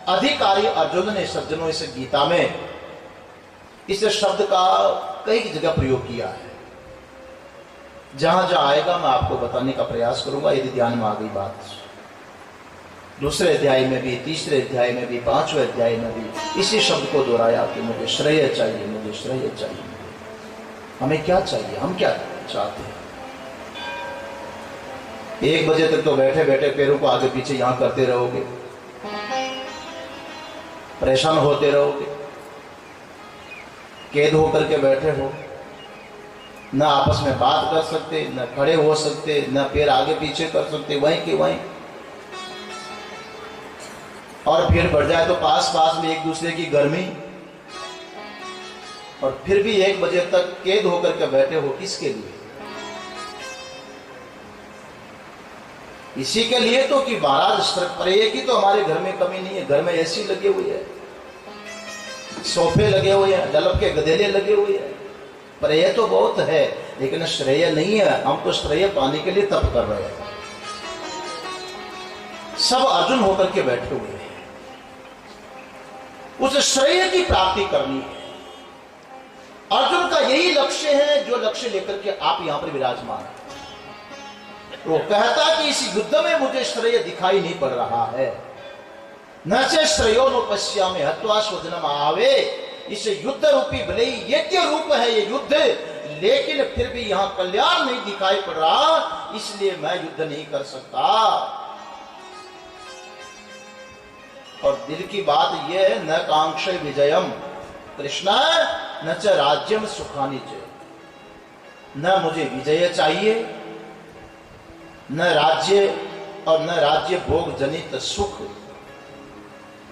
अधिकारी अर्जुन ने, सज्जनों, इस गीता में इस शब्द का कई जगह प्रयोग किया है। जहां जहां आएगा मैं आपको बताने का प्रयास करूंगा, यदि ध्यान में आ गई बात। दूसरे अध्याय में भी, तीसरे अध्याय में भी, 5वें अध्याय में भी इसी शब्द को दोहराया कि मुझे श्रेय चाहिए, मुझे श्रेय चाहिए। हमें क्या चाहिए? हम क्या चाहते हैं? 1 बजे तक तो बैठे बैठे पैरों को आगे पीछे यहां करते रहोगे, परेशान होते रहोगे, कैद होकर के बैठे हो, न आपस में बात कर सकते, न खड़े हो सकते, न पैर आगे पीछे कर सकते, वहीं के वहीं। और फिर बढ़ जाए तो पास पास में एक दूसरे की गर्मी, और फिर भी 1 बजे तक कैद होकर के बैठे हो। किसके लिए? इसी के लिए तो कि महाराज प्रेय की तो हमारे घर में कमी नहीं है। घर में एसी लगे हुए है, सोफे लगे हुए हैं, डलब के गदेले लगे हुए हैं। प्रेय तो बहुत है, लेकिन श्रेय नहीं है। हम तो श्रेय पाने के लिए तप कर रहे हैं। सब अर्जुन होकर के बैठे हुए हैं, उस श्रेय की प्राप्ति करनी है। अर्जुन का यही लक्ष्य है, जो लक्ष्य लेकर के आप यहां पर विराजमान हैं। वो कहता कि इस युद्ध में मुझे श्रेय दिखाई नहीं पड़ रहा है। न से श्रेयो नो पश्यामि हत्वा स्वजनम आवे। इस युद्ध रूपी भले ही यज्ञ रूप है ये युद्ध, लेकिन फिर भी यहां कल्याण नहीं दिखाई पड़ रहा, इसलिए मैं युद्ध नहीं कर सकता। और दिल की बात यह है, न कांक्षे विजयम कृष्ण न च राज्यम सुखानि च। न मुझे विजय चाहिए, न राज्य, और न राज्य भोग जनित सुख।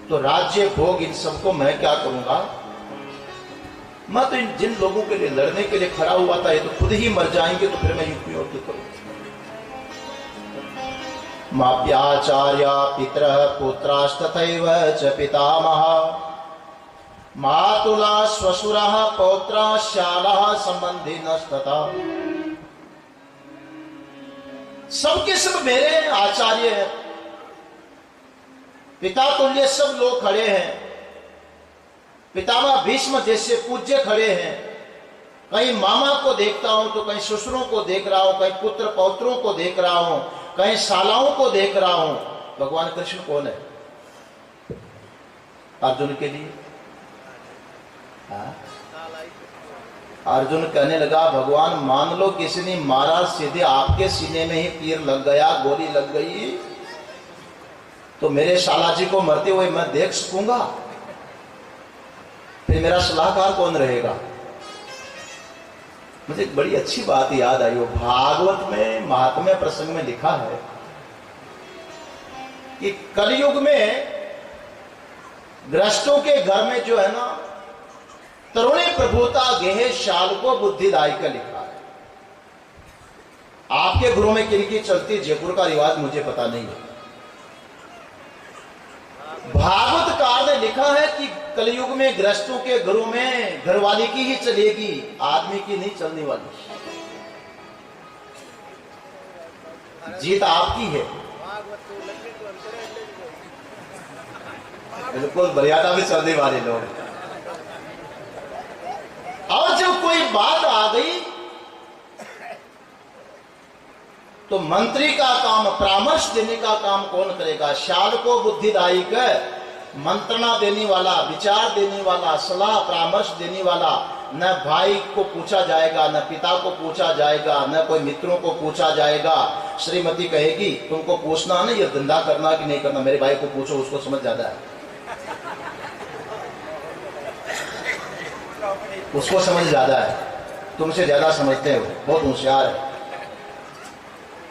तो राज्य भोग इन सबको मैं क्या करूंगा? मैं तो जिन लोगों के लिए लड़ने के लिए खड़ा हुआ था ये तो खुद ही मर जाएंगे, तो फिर मैं युक्ति और क्यों करूं? माप्याचार्य पितरः पुत्रास्तथैव च पितामह मातुला श्वशुरः पौत्रः शालः संबंधिनस्तथा। सबके सब मेरे आचार्य हैं, पिता तुल्य सब लोग खड़े हैं। पितामह भीष्म जैसे पूज्य खड़े हैं। कहीं मामा को देखता हूं तो कहीं ससुरों को देख रहा हूं, कहीं पुत्र पौत्रों को देख रहा हूं, कहीं शालाओं को देख रहा हूं। भगवान कृष्ण कौन है अर्जुन के लिए? अर्जुन कहने लगा भगवान मान लो किसी ने मारा, सीधे आपके सीने में ही तीर लग गया, गोली लग गई, तो मेरे शाला जी को मरते हुए मैं देख सकूंगा? फिर मेरा सलाहकार कौन रहेगा? मुझे एक बड़ी अच्छी बात याद आई। वो भागवत में महात्म्य प्रसंग में लिखा है कि कलयुग में ग्रस्तों के घर में जो है ना, तरुणी प्रभुता गेहे शाल को बुद्धिदायी का लिखा है। आपके घरों में किनकी चलती जयपुर का रिवाज मुझे पता नहीं है। भागवतकार ने लिखा है कि कलयुग में ग्रस्तों के घरों में घरवाली की ही चलेगी, आदमी की नहीं चलने वाली। जीत आपकी है, बिल्कुल मर्यादा में चलने वाले लोग। और जब कोई बात आ गई तो मंत्री का काम, परामर्श देने का काम कौन करेगा? शाल को बुद्धिदायी कर मंत्रणा देने वाला, विचार देने वाला, सलाह परामर्श देने वाला। न भाई को पूछा जाएगा, न पिता को पूछा जाएगा, न कोई मित्रों को पूछा जाएगा। श्रीमती कहेगी तुमको पूछना नहीं, ये धंधा करना कि नहीं करना, मेरे भाई को पूछो, उसको समझ ज्यादा है, उसको समझ ज्यादा है, तुमसे ज्यादा समझते हो, बहुत होशियार है।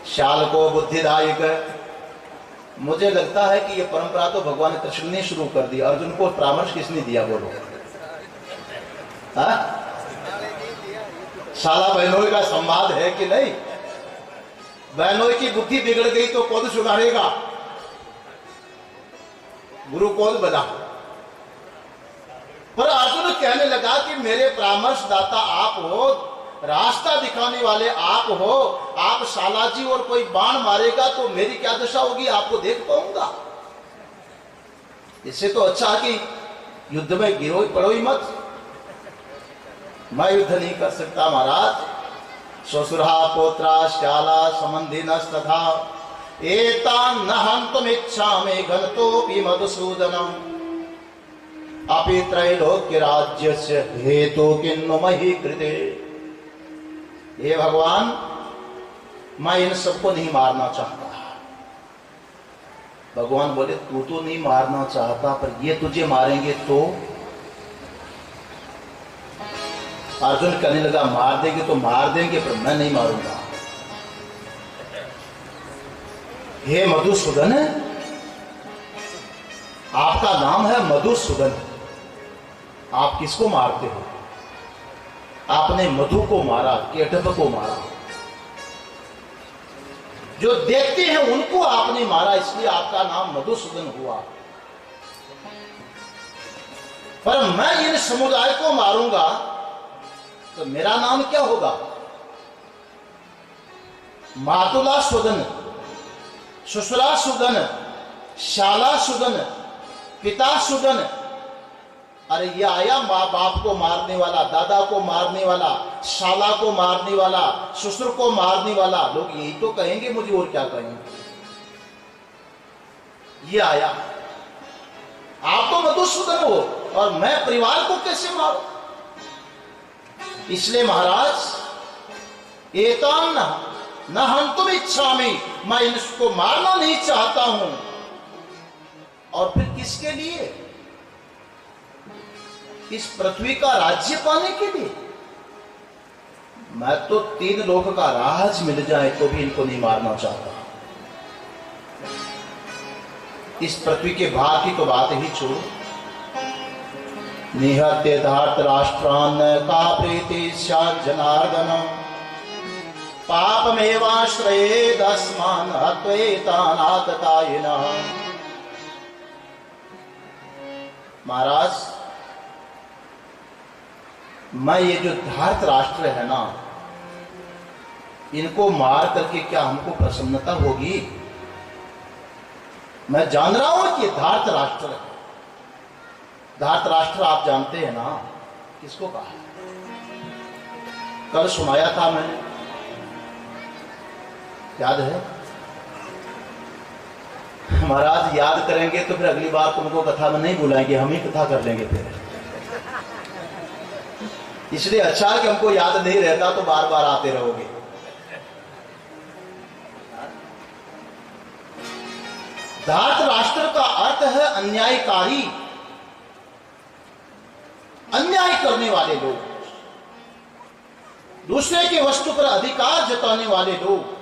शाल को बुद्धिदायी कर। मुझे लगता है कि ये परंपरा तो भगवान कृष्ण ने शुरू कर दी। अर्जुन को परामर्श किसने दिया बोलो? शाला बहनोई का संवाद है कि नहीं? बहनोई की बुद्धि बिगड़ गई तो कौन सुधारेगा? गुरु कौन बना? पर अर्जुन कहने लगा कि मेरे परामर्शदाता आप हो, रास्ता दिखाने वाले आप हो। आप शाला जी और कोई बाण मारेगा तो मेरी क्या दशा होगी, आपको देख पाऊंगा? इससे तो अच्छा है कि युद्ध में गिरो पड़ो ही मत। मैं युद्ध नहीं कर सकता महाराज। ससुरा पोत्रा शाला संबंधिनस्तथा एतान् न हन्तुमिच्छामि घनतोऽपि मधुसूदनम् अपि त्रैलोक्य राज्यस्य हेतु किन्नु मही कृते। हे भगवान मैं इन सबको नहीं मारना चाहता। भगवान बोले तू तो नहीं मारना चाहता, पर ये तुझे मारेंगे तो? अर्जुन कहने लगा मार देंगे तो मार देंगे, पर मैं नहीं मारूंगा। हे मधुसूदन, आपका नाम है मधुसूदन, आप किसको मारते हो? आपने मधु को मारा, केटभ को मारा, जो देखते हैं उनको आपने मारा, इसलिए आपका नाम मधुसूदन हुआ। पर मैं इन समुदाय को मारूंगा तो मेरा नाम क्या होगा? मातुला सुदन, ससुरा सुदन, शाला सुदन, पिता सुदन। अरे ये आया माँ बाप को मारने वाला, दादा को मारने वाला, शाला को मारने वाला, ससुर को मारने वाला। लोग यही तो कहेंगे मुझे, और क्या कहेंगे? ये आया, आप तो मधुसूदन हो और मैं परिवार को कैसे मारूं? इसलिए महाराज एतान् न हन्तुमिच्छामि, मैं इसको मारना नहीं चाहता हूं। और फिर किसके लिए? इस पृथ्वी का राज्य पाने के लिए। मैं तो 3 लोक का राज मिल जाए तो भी इनको नहीं मारना चाहता। इस पृथ्वी के भार की तो बात ही छोड़ो। निहत्य धार्तराष्ट्रान् का प्रीति स्यात् जनार्दन, पापमेवाश्रयेदस्मान् हत्वैतान् आततायिनः। महाराज, मैं ये जो धार्त राष्ट्र है ना, इनको मार करके क्या हमको प्रसन्नता होगी? मैं जान रहा हूं कि धार्त राष्ट्र है। धार्त राष्ट्र आप जानते हैं ना किसको कहा है? कल सुनाया था मैंने, याद है? महाराज याद करेंगे तो फिर अगली बार तुमको कथा में नहीं बुलाएंगे, हम ही कथा कर लेंगे फिर। इसलिए अच्छा कि हमको याद नहीं रहता तो बार बार आते रहोगे। धार्त राष्ट्र का अर्थ है अन्यायकारी, अन्याय करने वाले लोग, दूसरे के वस्तु पर अधिकार जताने वाले लोग।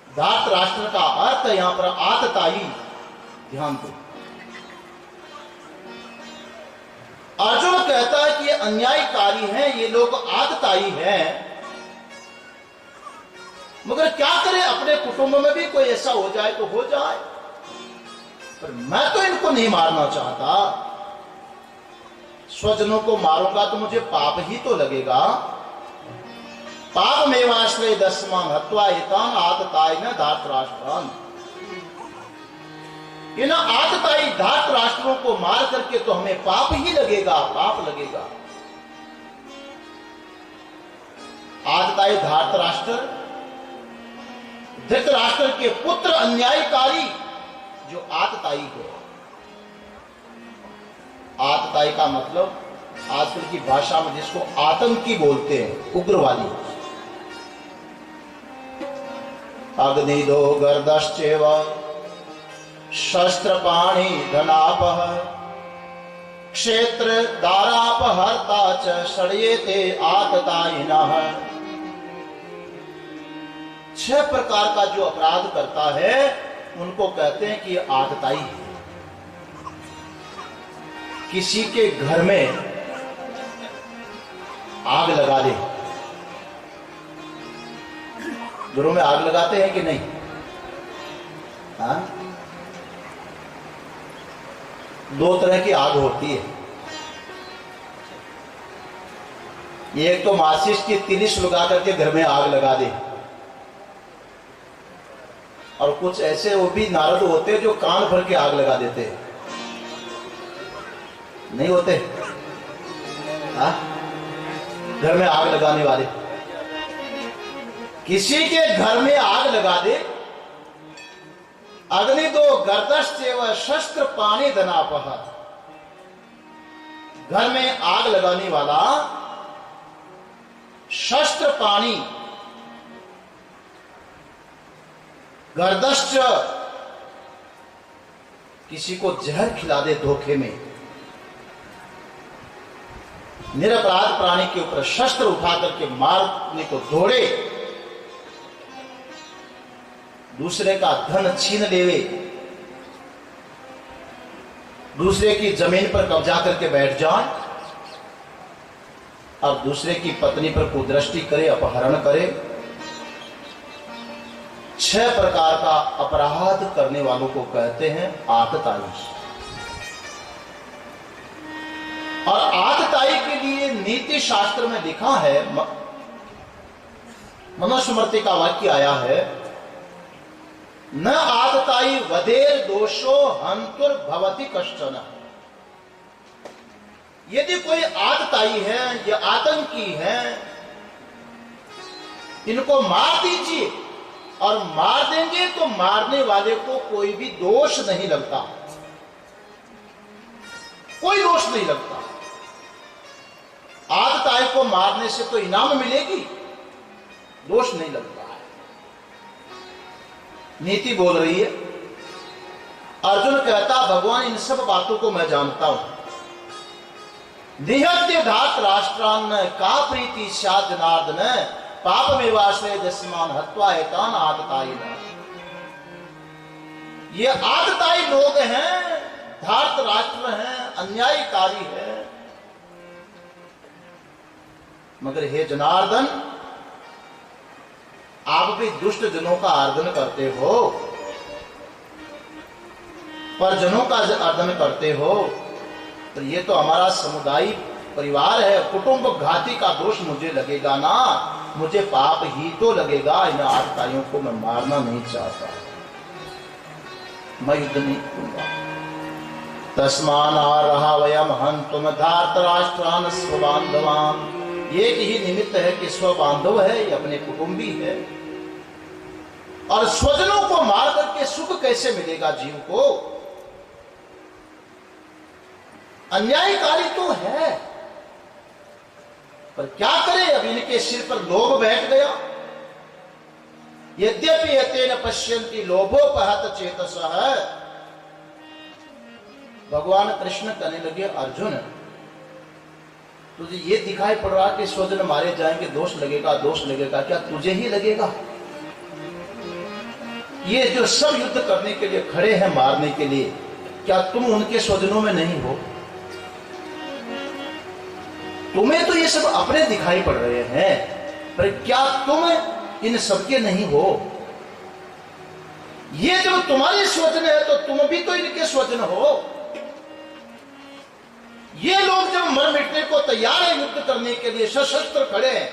धार्त राष्ट्र का अर्थ यहां पर आतताई, ध्यान दो। अर्जुन कहता है कि ये अन्यायकारी हैं, ये लोग आतताई हैं, मगर क्या करें, अपने कुटुंब में भी कोई ऐसा हो जाए तो हो जाए, पर मैं तो इनको नहीं मारना चाहता। स्वजनों को मारूंगा तो मुझे पाप ही तो लगेगा। पापमेवाश्रय दस्मान् हत्वा एतान् आततायिनः धार्तराष्ट्रान्। इन आतताई धार्त राष्ट्रों को मार करके तो हमें पाप ही लगेगा, पाप लगेगा। आतताई धार्त राष्ट्र, धृतराष्ट्र के पुत्र अन्यायकारी जो आतताई हो। आतताई का मतलब आजकल की भाषा में जिसको आतंकी बोलते हैं, उग्रवादी। अग्निदो गर्दश्चैव शस्त्रपाणि धनापः क्षेत्र दारापहर्ता च षड्येते आततायिनः। 6 प्रकार का जो अपराध करता है उनको कहते हैं कि आतताई है। किसी के घर में आग लगा दे। घरों में आग लगाते हैं कि नहीं? हाँ? 2 तरह की आग होती है। एक तो माचिस की तिलिस लगा करके घर में आग लगा दे, और कुछ ऐसे वो भी नारद होते हैं जो कान भर के आग लगा देते हैं। नहीं होते? हाँ? घर में आग लगाने वाले। किसी के घर में आग लगा दे। अग्नि दो गर्दश्चैव शस्त्र पाणि धनापः। घर में आग लगाने वाला शस्त्र पाणि, गर्दश्च किसी को जहर खिला दे धोखे में, निरपराध प्राणी के ऊपर शस्त्र उठा करके मारने को दौड़े, दूसरे का धन छीन लेवे, दूसरे की जमीन पर कब्जा करके बैठ जाए और दूसरे की पत्नी पर कुदृष्टि करे, अपहरण करे। 6 प्रकार का अपराध करने वालों को कहते हैं आतताई। और आतताई के लिए नीति शास्त्र में लिखा है, मनुस्मृति का वाक्य आया है, न आतताई वधेर दोषो हंतुर भवति कश्चन। यदि कोई आतताई है या आतंकी है, इनको मार दीजिए, और मार देंगे तो मारने वाले को कोई भी दोष नहीं लगता, कोई दोष नहीं लगता। आतताई को मारने से तो इनाम मिलेगी, दोष नहीं लगता है। नीति बोल रही है। अर्जुन कहता, भगवान इन सब बातों को मैं जानता हूं। निहत्य धार्त राष्ट्रान् का प्रीति स्यात् जनार्दन, पापमेवाश्रयेदस्मान् हत्वा एतान् आततायिनः। ये आतताई लोग हैं, धार्त राष्ट्र हैं, अन्यायकारी है। मगर हे जनार्दन, आप भी दुष्ट जनों का आर्दन करते हो, पर जनों का आर्दन करते हो, तो ये तो हमारा समुदाय परिवार है, कुटुंब घाती का दोष मुझे लगेगा ना, मुझे पाप ही तो लगेगा। इन आतताइयों को मैं मारना नहीं चाहता, मैं युद्ध नहीं करूंगा। तस्मान रहा वयम हंतुम धार्तराष्ट्रान स्वबांधवान। एक ही निमित्त है कि स्वबांधव है, ये अपने कुटुंबी है, और स्वजनों को मार करके सुख कैसे मिलेगा जीव को? अन्यायकारी तो है, पर क्या करे, अब इनके सिर पर लोभ बैठ गया। यद्यपि यतेन पश्यन्ति लोभोपहत चेतसः। भगवान कृष्ण कहने लगे, अर्जुन तुझे ये दिखाई पड़ रहा कि स्वजन मारे जाएंगे, दोष लगेगा, दोष लगेगा, क्या तुझे ही लगेगा? ये जो सब युद्ध करने के लिए खड़े हैं, मारने के लिए, क्या तुम उनके स्वजनों में नहीं हो? तुम्हें तो ये सब अपने दिखाई पड़ रहे हैं, पर क्या तुम इन सबके नहीं हो? ये जब तुम्हारे स्वजन है तो तुम भी तो इनके स्वजन हो। ये लोग जब मर मिटने को तैयार है, युद्ध करने के लिए सशस्त्र खड़े हैं,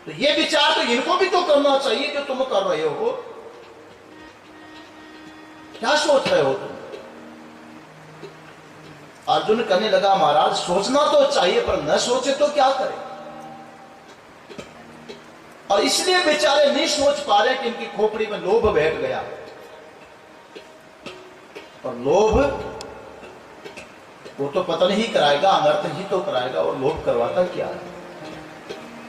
तो ये विचार तो इनको भी तो करना चाहिए जो तुम कर रहे हो। क्या सोच रहे हो तुम? अर्जुन कहने लगा, महाराज सोचना तो चाहिए, पर न सोचे तो क्या करें? और इसलिए बेचारे नहीं सोच पा रहे कि इनकी खोपड़ी में लोभ बैठ गया। और लोभ वो तो पतन ही कराएगा, अनर्थ ही तो कराएगा, और लोभ करवाता क्या है?